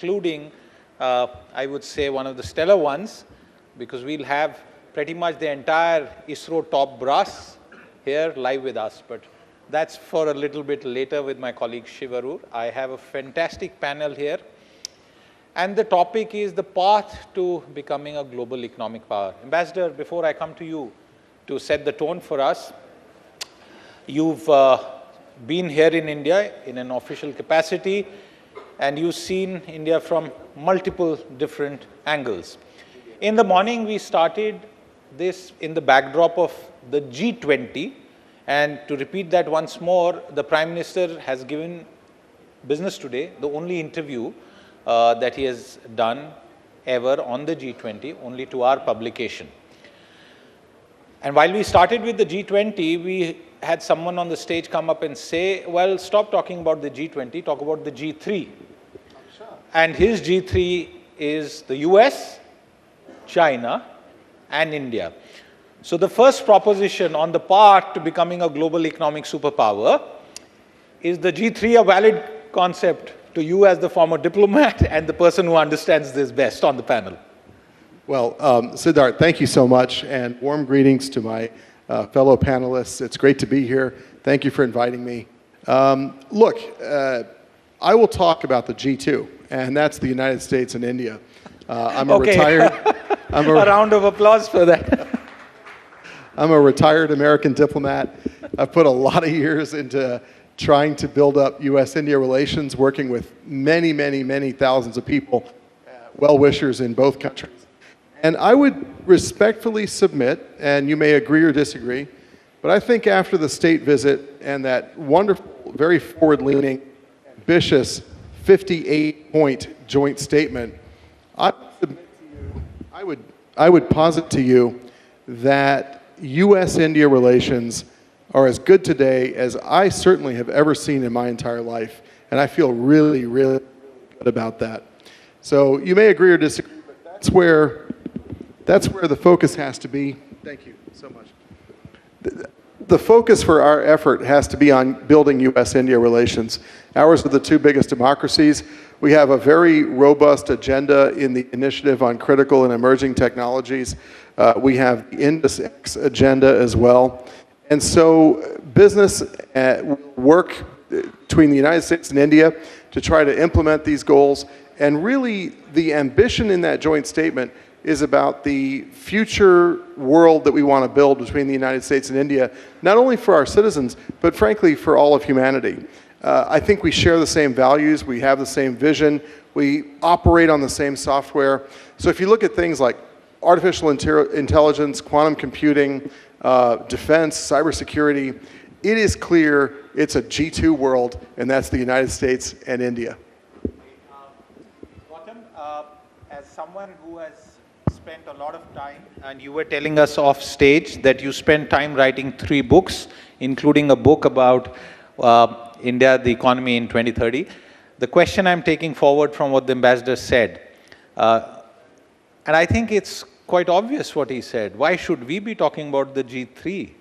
including, I would say, one of the stellar ones, because we'll have pretty much the entire ISRO top brass here live with us. But that's for a little bit later with my colleague Shivarur. I have a fantastic panel here. And the topic is the path to becoming a global economic power. Ambassador, before I come to you to set the tone for us, you've been here in India in an official capacity, and you've seen India from multiple different angles. In the morning, we started this in the backdrop of the G20, and to repeat that once more, the Prime Minister has given Business Today the only interview that he has done ever on the G20, only to our publication. And while we started with the G20, we had someone on the stage come up and say, well, stop talking about the G20, talk about the G3. Sure. And his G3 is the US, China, and India. So the first proposition on the path to becoming a global economic superpower, is the G3 a valid concept to you as the former diplomat and the person who understands this best on the panel? Well, Siddharth, thank you so much, and warm greetings to my fellow panelists. It's great to be here. Thank you for inviting me. Look, I will talk about the G2, and that's the United States and India. I'm a retired... a round of applause for that. I'm a retired American diplomat. I've put a lot of years into trying to build up U.S.-India relations, working with many, many, many thousands of people, well-wishers in both countries. And I would respectfully submit, and you may agree or disagree, but I think after the state visit and that wonderful, very forward-leaning, ambitious 58-point joint statement, I would posit to you that U.S.-India relations are as good today as I certainly have ever seen in my entire life. And I feel really, really good about that. So you may agree or disagree, but that's where the focus has to be. Thank you so much. The focus for our effort has to be on building U.S.-India relations. Ours are the two biggest democracies. We have a very robust agenda in the initiative on critical and emerging technologies. We have the Indus X agenda as well. And so business will work between the United States and India to try to implement these goals. And really, the ambition in that joint statement is about the future world that we want to build between the United States and India, not only for our citizens, but frankly, for all of humanity. I think we share the same values, we have the same vision, we operate on the same software. So if you look at things like artificial intelligence, quantum computing, defense, cybersecurity, it is clear it's a G2 world, and that's the United States and India. Gautam, as someone who has spent a lot of time, and you were telling us off stage that you spent time writing 3 books, including a book about India, the economy in 2030. The question I'm taking forward from what the ambassador said, and I think it's quite obvious what he said. Why should we be talking about the G3?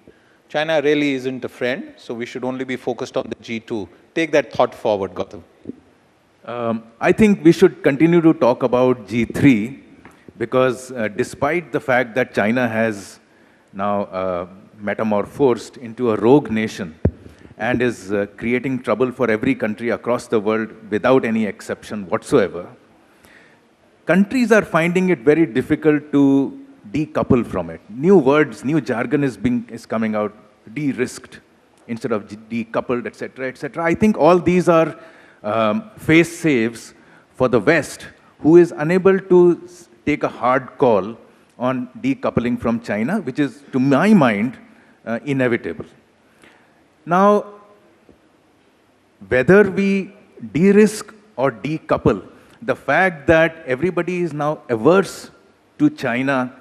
China really isn't a friend, so we should only be focused on the G2. Take that thought forward, Gautam. I think we should continue to talk about G3 because despite the fact that China has now metamorphosed into a rogue nation and is creating trouble for every country across the world without any exception whatsoever, countries are finding it very difficult to decouple from it. New words, new jargon is coming out, de-risked instead of decoupled, etc., etc. I think all these are face saves for the West, who is unable to take a hard call on decoupling from China, which is, to my mind, inevitable. Now, whether we de-risk or decouple, the fact that everybody is now averse to China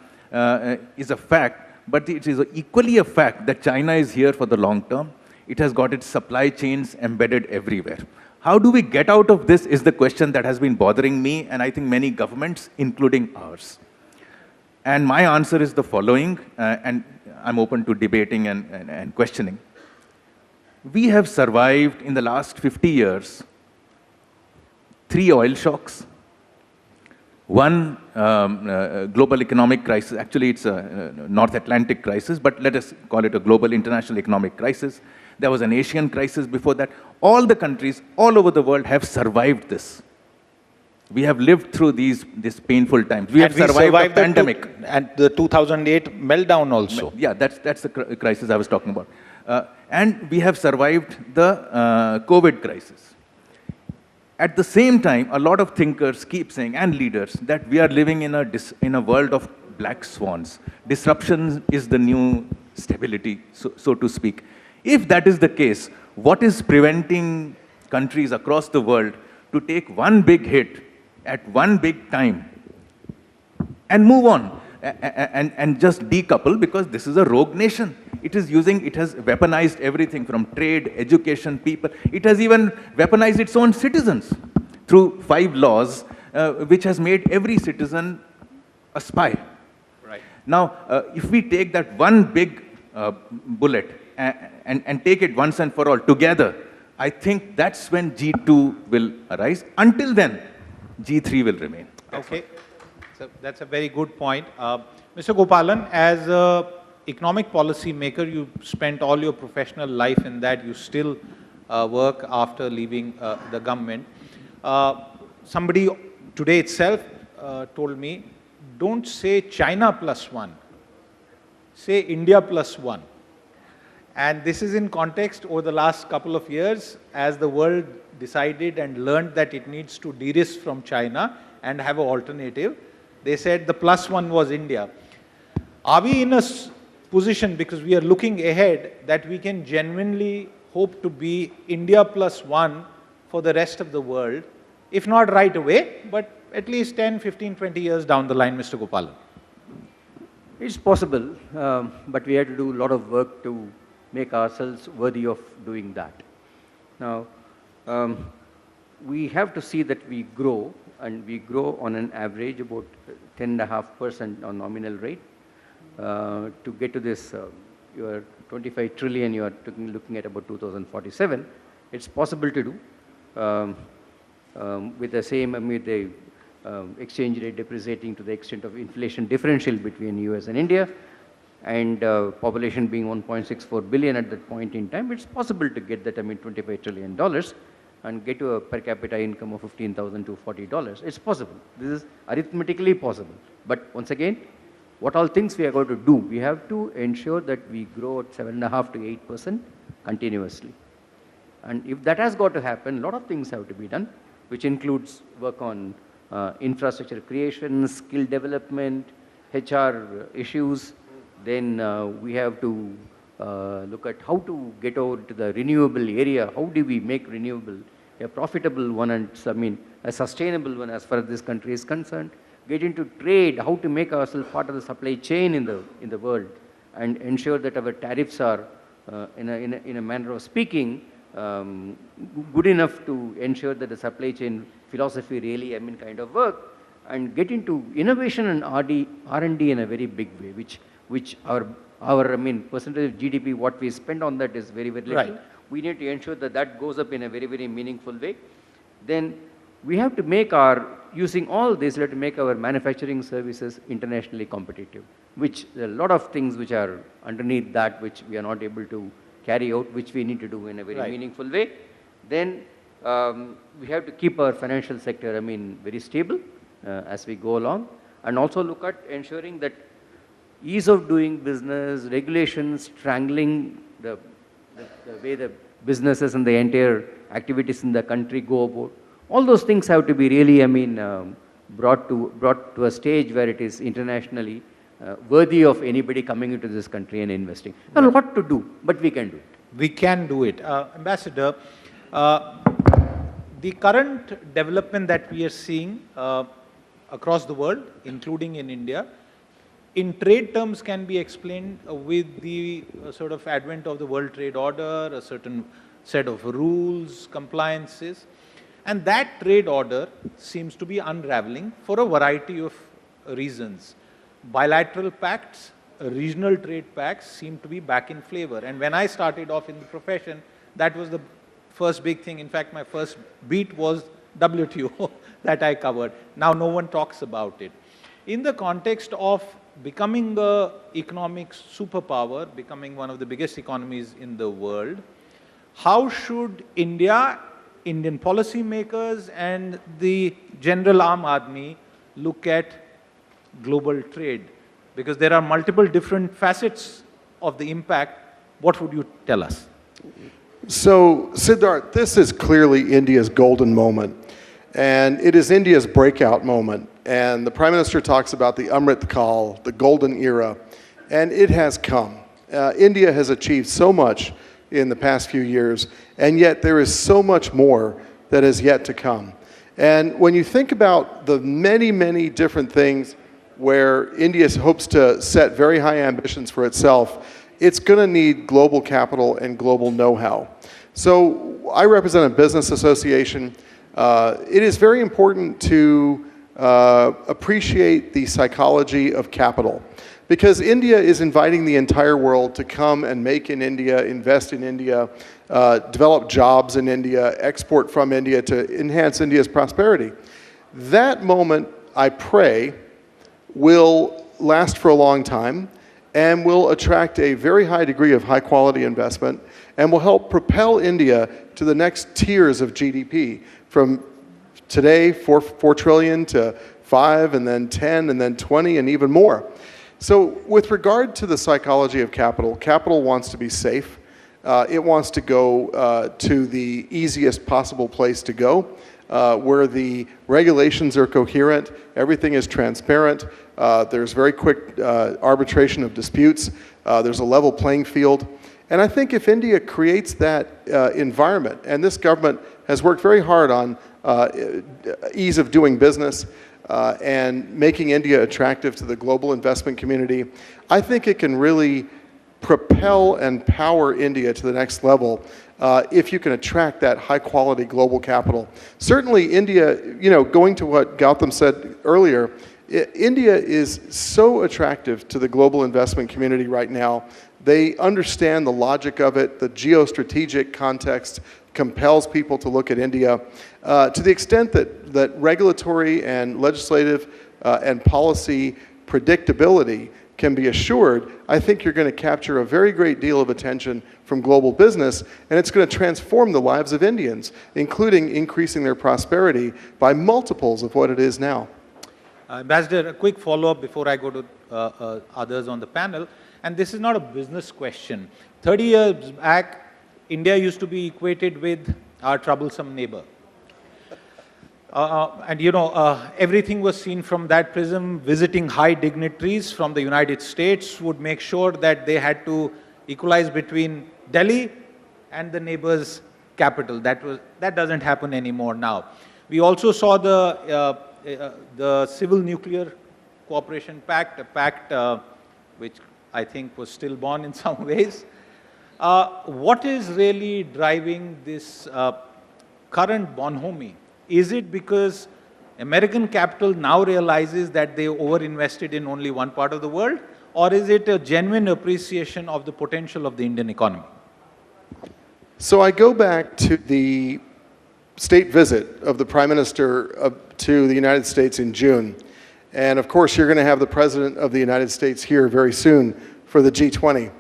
is a fact, but it is equally a fact that China is here for the long term. It has got its supply chains embedded everywhere. How do we get out of this is the question that has been bothering me and I think many governments, including ours. And my answer is the following, and I'm open to debating and questioning. We have survived in the last 50 years 3 oil shocks, one global economic crisis. Actually, it's a North Atlantic crisis, but let us call it a global international economic crisis. There was an Asian crisis before that. All the countries all over the world have survived this. We have lived through these painful times. We have survived the pandemic. And the 2008 meltdown also. Yeah, that's the crisis I was talking about. And we have survived the COVID crisis. At the same time, a lot of thinkers keep saying, and leaders, that we are living in a world of black swans. Disruption is the new stability, so to speak. If that is the case, what is preventing countries across the world to take one big hit at one big time and move on and just decouple, because this is a rogue nation. It has weaponized everything from trade, education, people. It has even weaponized its own citizens through 5 laws, which has made every citizen a spy. Right. Now, if we take that one big bullet and take it once and for all together, I think that's when G2 will arise. Until then, G3 will remain. Okay. So that's a very good point. Mr. Gopalan, as an economic policy maker, you spent all your professional life in that. You still work after leaving the government. Somebody today itself told me, don't say China +1, say India +1. And this is in context over the last couple of years as the world decided and learned that it needs to de-risk from China and have an alternative. They said the +1 was India. Are we in a position, because we are looking ahead, that we can genuinely hope to be India +1 for the rest of the world, if not right away, but at least 10, 15, 20 years down the line, Mr. Gopalan? It's possible, but we have to do a lot of work to make ourselves worthy of doing that. Now, we have to see that we grow, and we grow on an average about 10.5% on nominal rate. To get to this, your 25 trillion, you are looking at about 2047. It's possible to do with the same, with the exchange rate depreciating to the extent of inflation differential between US and India, and population being 1.64 billion at that point in time. It's possible to get that, $25 trillion and get to a per capita income of $15,000 to $40. It's possible. This is arithmetically possible. But once again, what all things we are going to do? We have to ensure that we grow at 7.5 to 8% continuously. And if that has got to happen, a lot of things have to be done, which includes work on infrastructure creation, skill development, HR issues. Then we have to look at how to get over to the renewable area. How do we make renewable a profitable one and a sustainable one as far as this country is concerned? Get into trade, how to make ourselves part of the supply chain in the world, and ensure that our tariffs are, in a manner of speaking, good enough to ensure that the supply chain philosophy really, kind of work, and get into innovation and R&D in a very big way, which our percentage of GDP, what we spend on that is very, very little. Right. We need to ensure that that goes up in a very, very meaningful way. Then we have to using all this, we have to make our manufacturing services internationally competitive, which there are a lot of things which are underneath that, which we are not able to carry out, which we need to do in a very meaningful way. Then we have to keep our financial sector, very stable as we go along, and also look at ensuring that ease of doing business, regulations, strangling the way the businesses and the entire activities in the country go about. All those things have to be really, brought to a stage where it is internationally worthy of anybody coming into this country and investing. There's a lot to do, but we can do it. We can do it. Ambassador, the current development that we are seeing across the world, including in India, in trade terms can be explained with the sort of advent of the World Trade Order, a certain set of rules, compliances, and that trade order seems to be unraveling for a variety of reasons. Bilateral pacts, regional trade pacts seem to be back in flavor. And when I started off in the profession, that was the first big thing. In fact, my first beat was WTO. that I covered. Now no one talks about it. In the context of becoming the economic superpower, becoming one of the biggest economies in the world, how should India, Indian policymakers and the general Aam Aadmi look at global trade? Because there are multiple different facets of the impact. What would you tell us? So, Siddharth, this is clearly India's golden moment. And it is India's breakout moment. And the Prime Minister talks about the Amrit Kal, the golden era. And it has come. India has achieved so much in the past few years, and yet there is so much more that is yet to come. And when you think about the many, many different things where India hopes to set very high ambitions for itself, it's going to need global capital and global know-how. So I represent a business association. It is very important to appreciate the psychology of capital, because India is inviting the entire world to come and make in India, invest in India, develop jobs in India, export from India to enhance India's prosperity. That moment, I pray, will last for a long time and will attract a very high degree of high quality investment and will help propel India to the next tiers of GDP, from today 4 trillion to 5 and then 10 and then 20 and even more. So with regard to the psychology of capital, capital wants to be safe. It wants to go to the easiest possible place to go, where the regulations are coherent, everything is transparent, there's very quick arbitration of disputes, there's a level playing field. And I think if India creates that environment, and this government has worked very hard on ease of doing business, and making India attractive to the global investment community, I think it can really propel and power India to the next level if you can attract that high quality global capital. Certainly India, you know, going to what Gautam said earlier, India is so attractive to the global investment community right now. They understand the logic of it, the geostrategic context compels people to look at India to the extent that regulatory and legislative and policy predictability can be assured. I think you're going to capture a very great deal of attention from global business, and it's going to transform the lives of Indians, including increasing their prosperity by multiples of what it is now. Ambassador, a quick follow-up before I go to others on the panel. And this is not a business question. 30 years back, India used to be equated with our troublesome neighbor. And you know, everything was seen from that prism. Visiting high dignitaries from the United States would make sure that they had to equalize between Delhi and the neighbor's capital. That doesn't happen anymore now. We also saw the Civil Nuclear Cooperation Pact, a pact which I think was stillborn in some ways. What is really driving this current bonhomie? Is it because American capital now realizes that they overinvested in only one part of the world? Or is it a genuine appreciation of the potential of the Indian economy? So I go back to the state visit of the Prime Minister to the United States in June. And of course, you're going to have the President of the United States here very soon for the G20.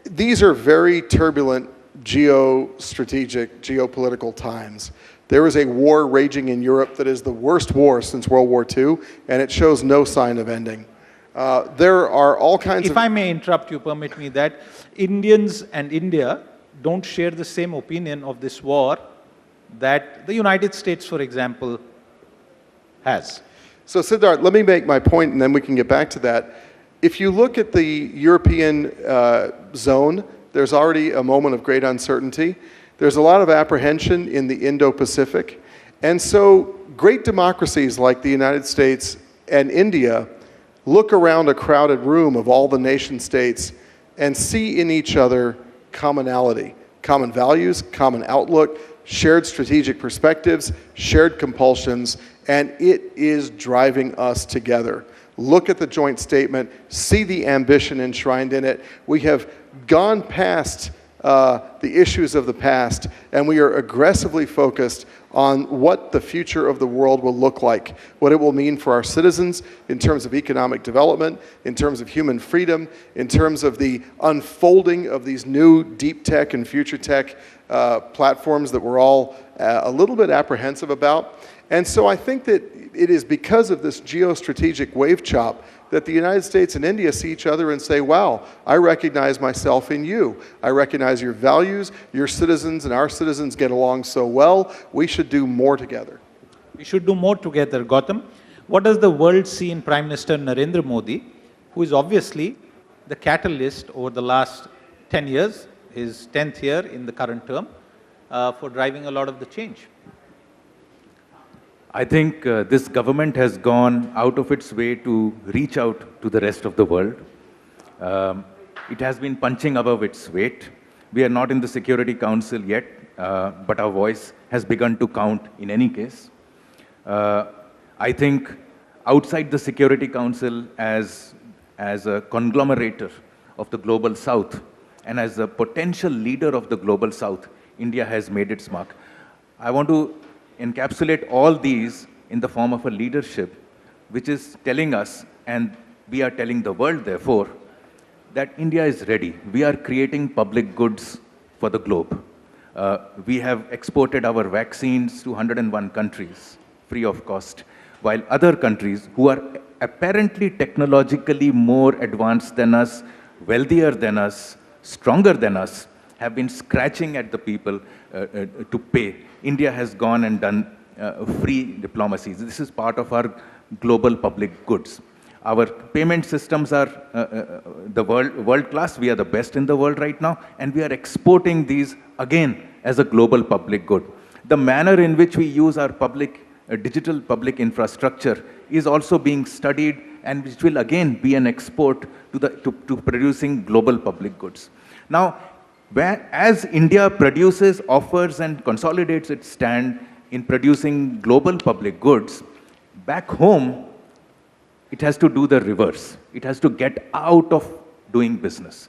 These are very turbulent geostrategic, geopolitical times. There is a war raging in Europe that is the worst war since World War II, and it shows no sign of ending. There are all kinds of... If I may interrupt you, permit me that Indians and India don't share the same opinion of this war that the United States, for example, has. So Siddharth, let me make my point and then we can get back to that. If you look at the European zone, there's already a moment of great uncertainty. There's a lot of apprehension in the Indo-Pacific. And so great democracies like the United States and India look around a crowded room of all the nation states and see in each other commonality, common values, common outlook, shared strategic perspectives, shared compulsions, and it is driving us together. Look at the joint statement, see the ambition enshrined in it. We have gone past the issues of the past, and we are aggressively focused on what the future of the world will look like, what it will mean for our citizens in terms of economic development, in terms of human freedom, in terms of the unfolding of these new deep tech and future tech platforms that we're all a little bit apprehensive about. And so I think that it is because of this geostrategic wave chop that the United States and India see each other and say, wow, I recognize myself in you. I recognize your values, your citizens and our citizens get along so well, we should do more together. We should do more together, Gautam. What does the world see in Prime Minister Narendra Modi, who is obviously the catalyst over the last 10 years, his 10th year in the current term, for driving a lot of the change? I think this government has gone out of its way to reach out to the rest of the world. It has been punching above its weight. We are not in the Security Council yet, but our voice has begun to count in any case. I think outside the Security Council as a conglomerator of the Global South and as a potential leader of the Global South, India has made its mark. I want to encapsulate all these in the form of a leadership which is telling us, and we are telling the world therefore, that India is ready. We are creating public goods for the globe. We have exported our vaccines to 101 countries free of cost, while other countries who are apparently technologically more advanced than us, wealthier than us, stronger than us, have been scratching at the people to pay. India has gone and done free diplomacies. This is part of our global public goods. Our payment systems are the world class. We are the best in the world right now, and we are exporting these again as a global public good. The manner in which we use our digital public infrastructure is also being studied, and which will again be an export to producing global public goods. Now, as India produces, offers, and consolidates its stand in producing global public goods, back home, it has to do the reverse. It has to get out of doing business.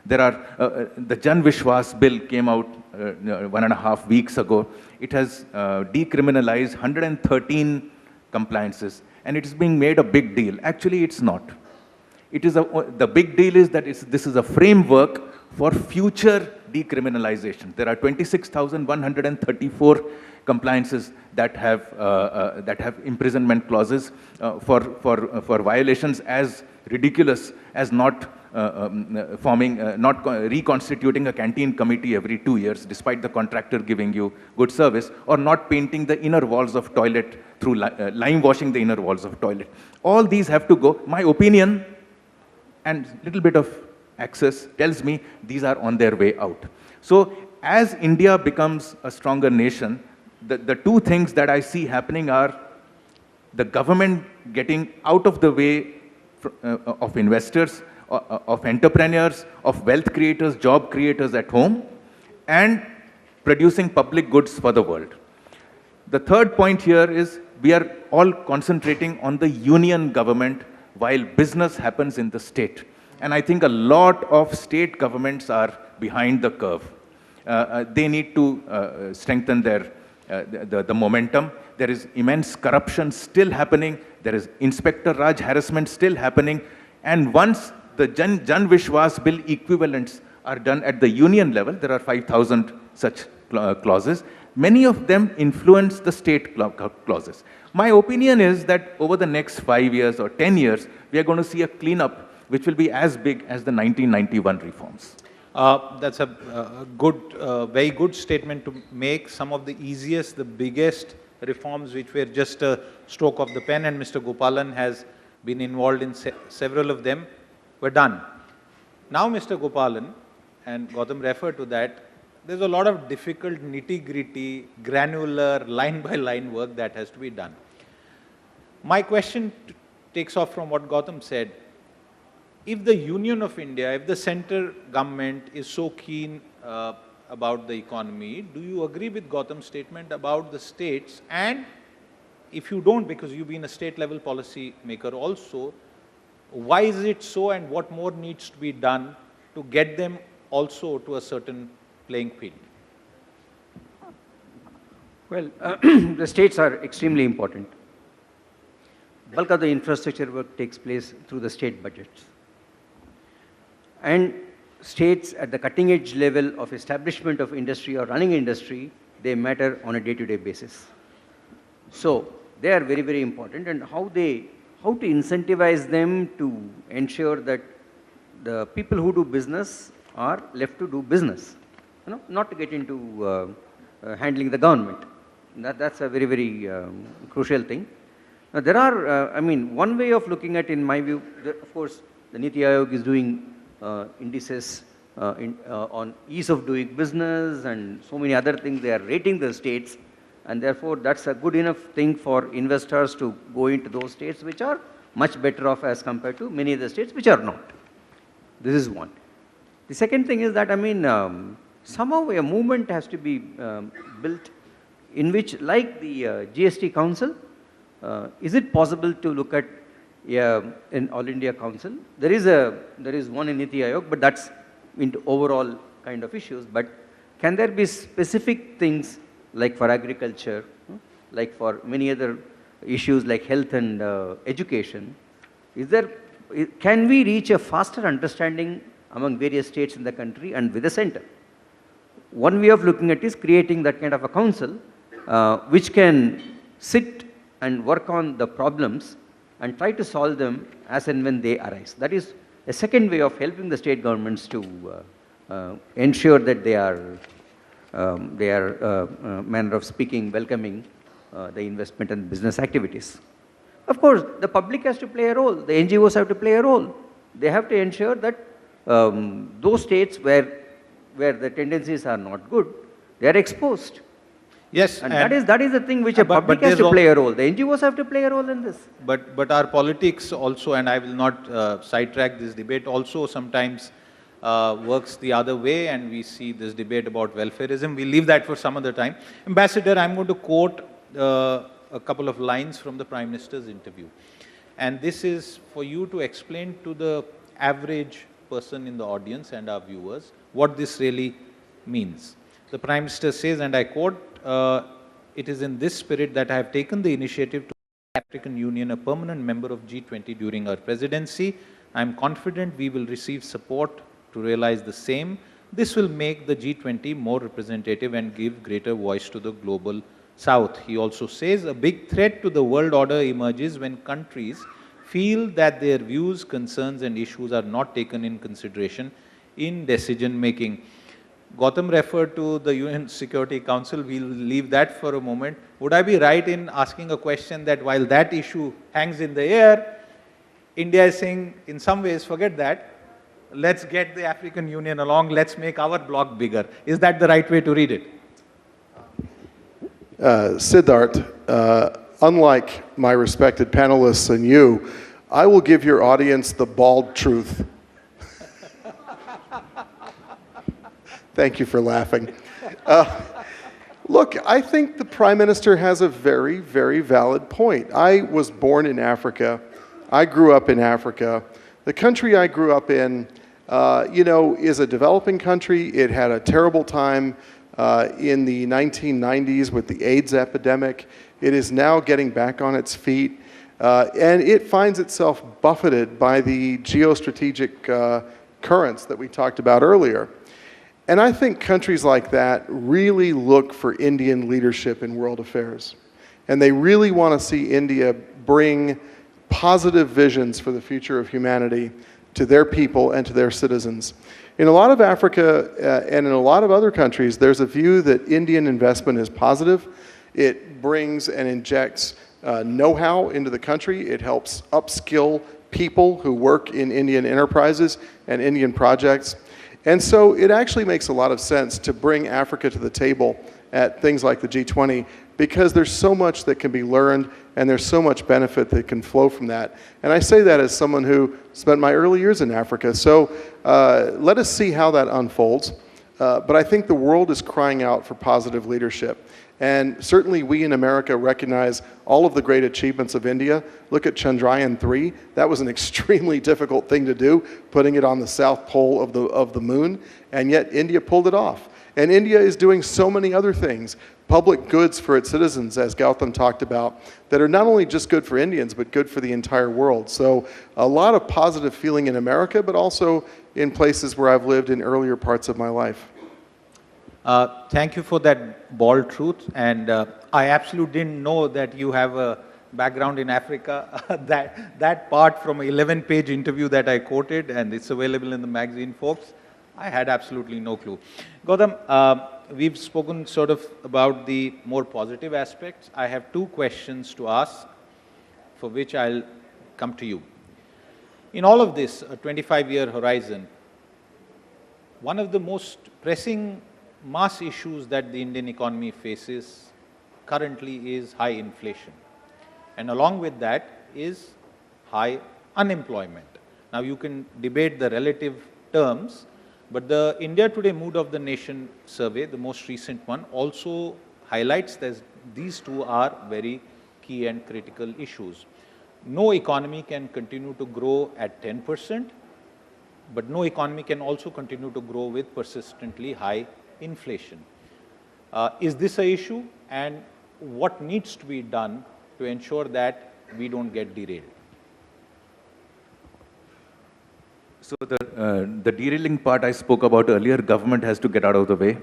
The Jan Vishwas bill came out 1.5 weeks ago. It has decriminalized 113 compliances, and it is being made a big deal. Actually, it's not. The big deal is that this is a framework for future decriminalization. There are 26,134 compliances that have imprisonment clauses for violations as ridiculous as not reconstituting a canteen committee every 2 years, despite the contractor giving you good service, or not painting the inner walls of toilet through lime washing the inner walls of toilet. All these have to go. My opinion and little bit of access tells me these are on their way out. So as India becomes a stronger nation, the two things that I see happening are the government getting out of the way of investors, of entrepreneurs, of wealth creators, job creators at home, and producing public goods for the world. The third point here is we are all concentrating on the union government while business happens in the state. And I think a lot of state governments are behind the curve. They need to strengthen the momentum. There is immense corruption still happening. There is Inspector Raj harassment still happening. And once the Jan Vishwas bill equivalents are done at the union level, there are 5,000 such clauses. Many of them influence the state clauses. My opinion is that over the next 5 years or 10 years, we are going to see a cleanup which will be as big as the 1991 reforms. That's a very good statement to make. Some of the easiest, the biggest reforms which were just a stroke of the pen, and Mr. Gopalan has been involved in several of them, were done. Now, Mr. Gopalan, and Gautam referred to that, there's a lot of difficult, nitty-gritty, granular, line-by-line work that has to be done. My question takes off from what Gautam said. If the Union of India, if the center government is so keen about the economy, do you agree with Gautam's statement about the states? And if you don't, because you've been a state-level policy maker also, why is it so, and what more needs to be done to get them also to a certain playing field? Well, the states are extremely important. Bulk of the infrastructure work takes place through the state budgets. And states at the cutting edge level of establishment of industry or running industry, they matter on a day-to-day basis. So they are very, very important, and how to incentivize them to ensure that the people who do business are left to do business, not to get into handling the government. That's a very, very crucial thing. Now, there are, one way of looking at, in my view, of course, the Niti Aayog is doing indices on ease of doing business and so many other things. They are rating the states, and therefore that's a good enough thing for investors to go into those states which are much better off as compared to many of the states which are not. This is one. The second thing is that, somehow a movement has to be built in which, like the GST Council, is it possible to look at an All India Council? There is one in Niti Aayog, but that's into overall kind of issues. But can there be specific things like for agriculture, like for many other issues like health and education? Can we reach a faster understanding among various states in the country and with the center? One way of looking at it is creating that kind of a council which can sit and work on the problems and try to solve them as and when they arise. That is a second way of helping the state governments to ensure that they are, manner of speaking, welcoming the investment and business activities. Of course, the public has to play a role. The NGOs have to play a role. They have to ensure that those states where the tendencies are not good, they are exposed. Yes, and that is the thing which a public has to play a role. The NGOs have to play a role in this. But our politics also, and I will not sidetrack this debate, also sometimes works the other way, and we see this debate about welfareism. We'll leave that for some other time. Ambassador, I'm going to quote a couple of lines from the Prime Minister's interview. And this is for you to explain to the average person in the audience and our viewers what this really means. The Prime Minister says, and I quote, "It is in this spirit that I have taken the initiative to make the African Union a permanent member of G20 during our presidency. I am confident we will receive support to realize the same. This will make the G20 more representative and give greater voice to the global South." He also says, "A big threat to the world order emerges when countries feel that their views, concerns and issues are not taken in consideration in decision making." Gautam referred to the UN Security Council. We'll leave that for a moment. Would I be right in asking a question that while that issue hangs in the air, India is saying, in some ways, forget that, let's get the African Union along, let's make our bloc bigger. Is that the right way to read it? Siddharth, unlike my respected panelists and you, I will give your audience the bald truth. Thank you for laughing. Look, I think the Prime Minister has a very, very valid point. I was born in Africa. I grew up in Africa. The country I grew up in, is a developing country. It had a terrible time in the 1990s with the AIDS epidemic. It is now getting back on its feet. And it finds itself buffeted by the geostrategic currents that we talked about earlier. And I think countries like that really look for Indian leadership in world affairs. And they really want to see India bring positive visions for the future of humanity to their people and to their citizens. In a lot of Africa and in a lot of other countries, there's a view that Indian investment is positive. It brings and injects know-how into the country. It helps upskill people who work in Indian enterprises and Indian projects. And so it actually makes a lot of sense to bring Africa to the table at things like the G20, because there's so much that can be learned and there's so much benefit that can flow from that. And I say that as someone who spent my early years in Africa. So let us see how that unfolds. But I think the world is crying out for positive leadership. And certainly we in America recognize all of the great achievements of India. Look at Chandrayaan-3. That was an extremely difficult thing to do, putting it on the south pole of the moon, and yet India pulled it off. And India is doing so many other things, public goods for its citizens, as Gautam talked about, that are not only just good for Indians, but good for the entire world. So a lot of positive feeling in America, but also in places where I've lived in earlier parts of my life. Thank you for that bald truth, and I absolutely didn't know that you have a background in Africa. that part from an 11-page interview that I quoted, and it's available in the magazine, folks, I had absolutely no clue. Gautam, we've spoken sort of about the more positive aspects. I have two questions to ask, for which I'll come to you. In all of this, a 25-year horizon, one of the most pressing mass issues that the Indian economy faces currently is high inflation. And along with that is high unemployment. Now you can debate the relative terms, but the India Today Mood of the Nation survey, the most recent one, also highlights that these two are very key and critical issues. No economy can continue to grow at 10%, but no economy can also continue to grow with persistently high inflation. Is this an issue, and what needs to be done to ensure that we don't get derailed? So the derailing part I spoke about earlier, government has to get out of the way.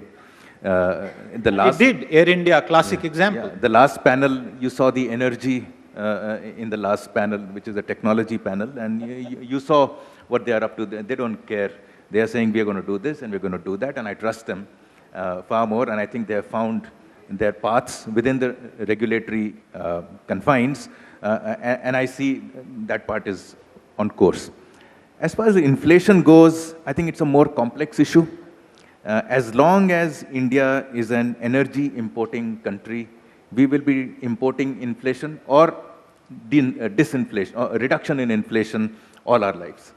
It did. Air India, classic example. Yeah, the last panel, you saw the energy in the last panel, which is the technology panel, and you saw what they are up to. They don't care. They are saying we are going to do this and we're going to do that, and I trust them far more, and I think they have found their paths within the regulatory confines, and I see that part is on course. As far as the inflation goes, I think it's a more complex issue. As long as India is an energy importing country, we will be importing inflation or disinflation, or reduction in inflation all our lives.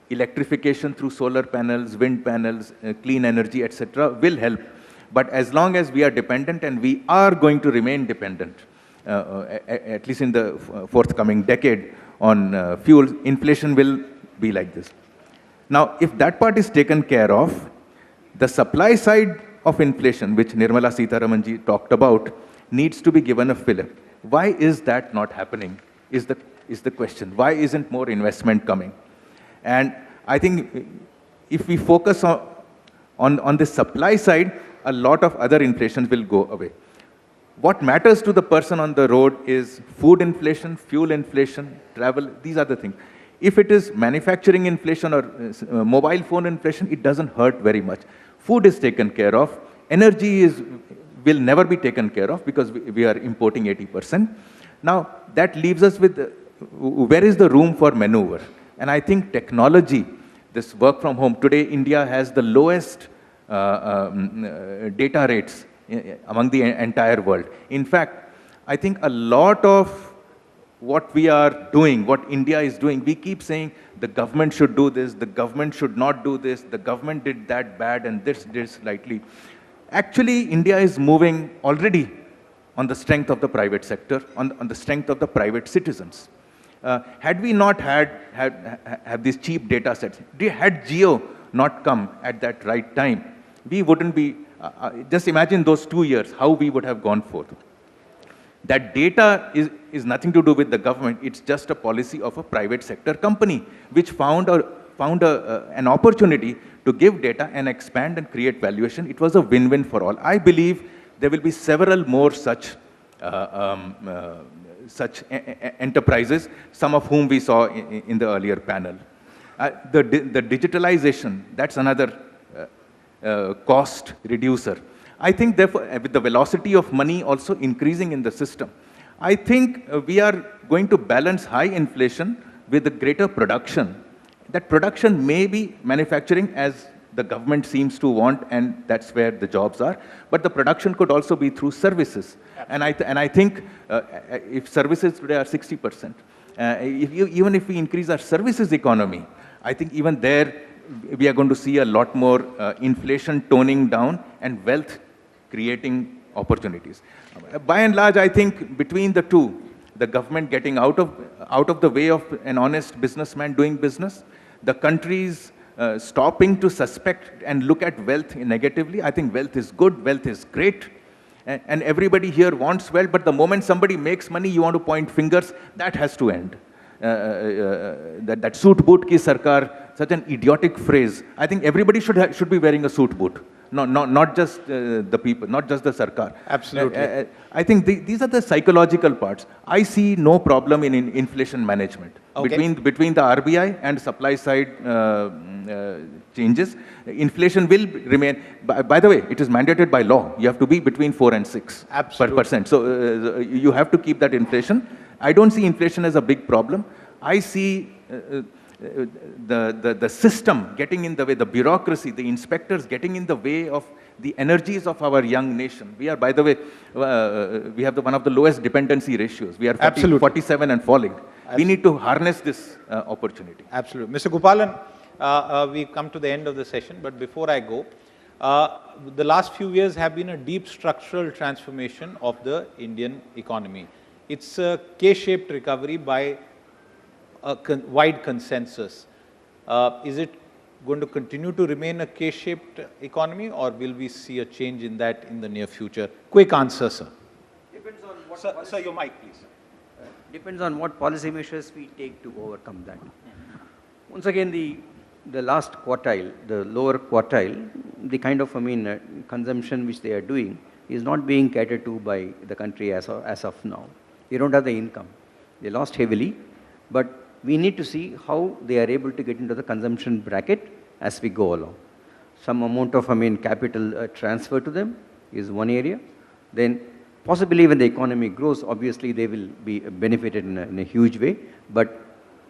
Electrification through solar panels, wind panels, clean energy, etc. will help. But as long as we are dependent, and we are going to remain dependent, at least in the forthcoming decade, on fuel, inflation will be like this. Now, if that part is taken care of, the supply side of inflation, which Nirmala Sitharamanji talked about, needs to be given a fillip. Why is that not happening, is the question. Why isn't more investment coming? And I think if we focus on the supply side, a lot of other inflations will go away. What matters to the person on the road is food inflation, fuel inflation, travel, these are the things. If it is manufacturing inflation or mobile phone inflation, it doesn't hurt very much. Food is taken care of. Energy will never be taken care of because we are importing 80%. Now, that leaves us with where is the room for maneuver? And I think technology, this work from home, today India has the lowest data rates among the entire world. In fact, I think a lot of what we are doing, what India is doing, we keep saying the government should do this, the government should not do this, the government did that bad and this did slightly. Actually, India is moving already on the strength of the private sector, on the strength of the private citizens. Had we not had these cheap data sets, had Geo not come at that right time, we wouldn't be, just imagine those 2 years, how we would have gone forth. That data is nothing to do with the government, it's just a policy of a private sector company, which found an opportunity to give data and expand and create valuation. It was a win-win for all. I believe there will be several more such enterprises, some of whom we saw in the earlier panel. The digitalization, that's another cost reducer. I think therefore, with the velocity of money also increasing in the system, I think we are going to balance high inflation with the greater production. That production may be manufacturing as the government seems to want, and that's where the jobs are. But the production could also be through services. And I think if services today are 60%, even if we increase our services economy, I think even there we are going to see a lot more inflation toning down and wealth creating opportunities. By and large, I think between the two, the government getting out of the way of an honest businessman doing business, the countries stopping to suspect and look at wealth negatively. I think wealth is good, wealth is great, and everybody here wants wealth, but the moment somebody makes money, you want to point fingers. That has to end. That suit boot ki sarkar, such an idiotic phrase. I think everybody should be wearing a suit boot. Not just the people, not just the sarkar. Absolutely. I think these are the psychological parts. I see no problem in inflation management. Okay. Between the RBI and supply side changes, inflation will remain. By the way, it is mandated by law. You have to be between 4 and 6 %. So you have to keep that inflation. I don't see inflation as a big problem. I see the system getting in the way, the bureaucracy, the inspectors getting in the way of the energies of our young nation. We are, by the way, we have one of the lowest dependency ratios. We are 47 and falling. We need to harness this opportunity. Absolutely. Mr. Gopalan, we've come to the end of the session, but before I go, the last few years have been a deep structural transformation of the Indian economy. It's a K-shaped recovery by a wide consensus. Is it going to continue to remain a K-shaped economy, or will we see a change in that in the near future? Quick answer, sir. Depends on what Sir, your mic, please. Depends on what policy measures we take to overcome that. Once again, the last quartile, the lower quartile, the kind of consumption which they are doing is not being catered to by the country as of now. They don't have the income. They lost heavily, but we need to see how they are able to get into the consumption bracket as we go along. Some amount of capital transfer to them is one area. Then possibly when the economy grows, obviously they will be benefited in a huge way. But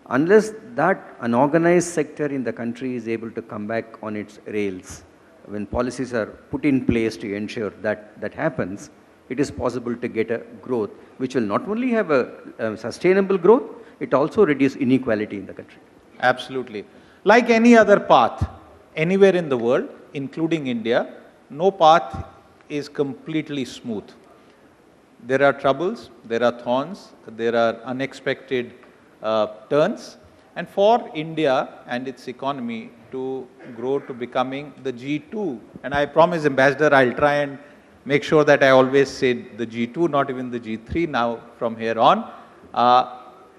unless that unorganized sector in the country is able to come back on its rails, when policies are put in place to ensure that happens, it is possible to get a growth which will not only have a sustainable growth, it also reduce inequality in the country. Absolutely. Like any other path, anywhere in the world, including India, no path is completely smooth. There are troubles, there are thorns, there are unexpected turns. And for India and its economy to grow to becoming the G2, and I promise, Ambassador, I'll try and make sure that I always say the G2, not even the G3 now from here on.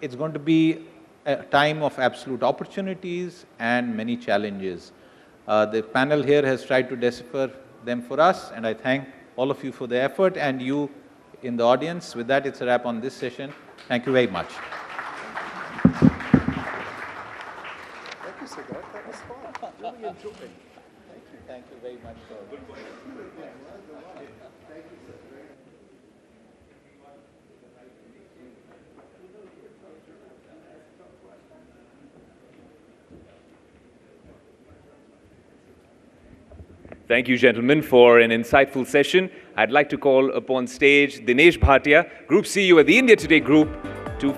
It's going to be a time of absolute opportunities and many challenges. The panel here has tried to decipher them for us, and I thank all of you for the effort, and you in the audience. With that, it's a wrap on this session. Thank you very much. Thank you, Siddharth. That was fun. Really enjoyed it. Thank you very much. Thank you, gentlemen, for an insightful session. I'd like to call upon stage Dinesh Bhatia, Group CEO at the India Today Group, to